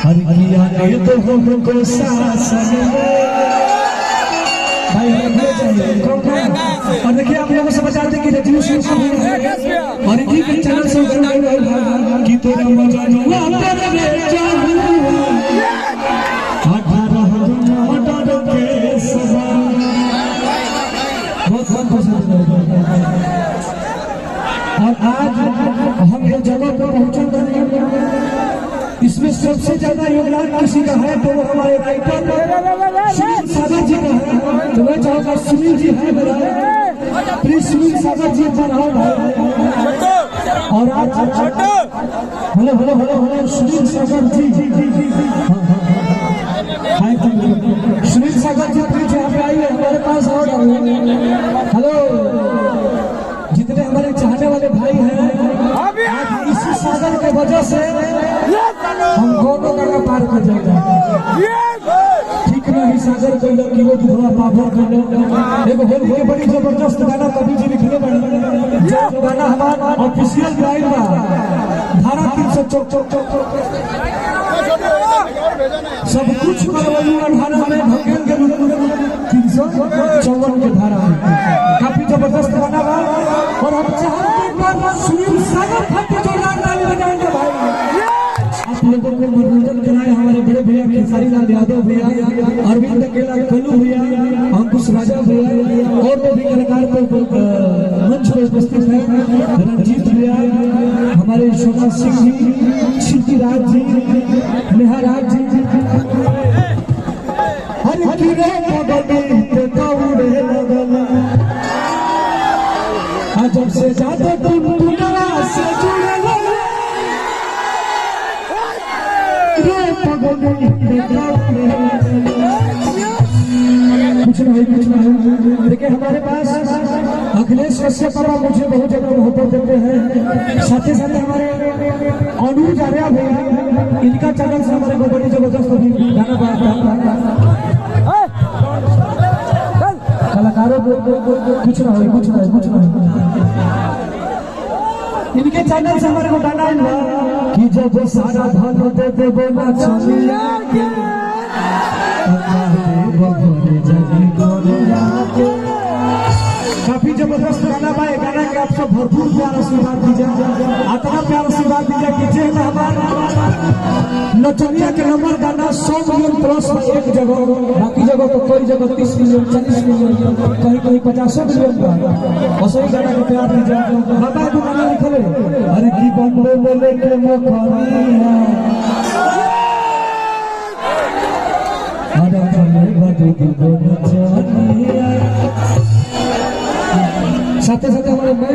हर किया ये तो हमको शासन भाई और देखिए आप लोगों से बताते कि रेजोल्यूशन और इन्हीं के चैनल से कि तेरा मजा और आज हम ये जगह पर पहुंचे इसमें सबसे ज्यादा योगदान किसी का है तो वो हमारे राइटर सुनील सागर जी का है। तो मैं चाहूंगा सुनील जी है मेरा प्लीज सुनील सागर जी बनाओ और आज hello hello hello hello Sunil Sagar ji Sunil Sagar जी प्लीज यहाँ पे आइए हमारे पास और हेलो जितने हमारे चाहने वाले भाई हैं इसी सागर के वजह से हम दोनों का पार कर जाएगा ठीक नहीं सागर कोई लड़की वो थोड़ा पावर कर लो एगो होली के बड़ी जबरदस्त गाना कवि जी लिखले बड़े जो गाना हमारा ऑफिशियल गाइड बा धारा 354 सब कुछ करवलू 18 में भकेल के 354 के धारा काफी जबरदस्त गाना बा और हम चाहते हैं सुनील सागर फटे जोरदार ताली बजाएंगे भाई आप लोगों को मनोरंजन कराए हमारे बड़े भैया खेसारी लाल यादव भैया अरविंद अकेला कल्लू भैया अंकुश राजा भैया और भी कलाकार को मंच पर उपस्थित है रंजीत भैया हमारे शोभा सिंह जी शिल्पी राज जी नेहा राज जी हर किरे बगल पे दौड़े लगल जब से ज्यादा तुम दुनिया से जुड़े कुछ नहीं देखिए हमारे पास अखिलेश कश्यप मुझे बहुत ज्यादा मोहब्बत देते हैं साथ ही साथ हमारे अनुज आर्या भैया इनका चैनल से हमारे को बड़ी जबरदस्त गाना कलाकारों को कुछ ना हो इनके चैनल से हमारे को गाना हुआ कि जब सारा धन दे देबो ना चलिया के काफी जबरदस्त गाना बा गाना के आप सब भरपूर प्यार आशीर्वाद दीजिए इतना प्यार आशीर्वाद दीजिए कि जे हमारा नचनिया के नंबर गाना 100 मिलियन प्लस एक जगह बाकी जगह तो कोई जगह 30 मिलियन 40 मिलियन कहीं कहीं 50 मिलियन और सही गाना के प्यार दीजिए बाबा को गाना लिखले अरे की बम्बे में लेके मोखनिया अरे चले बदे की नचनिया साथ साथ हमारे मैं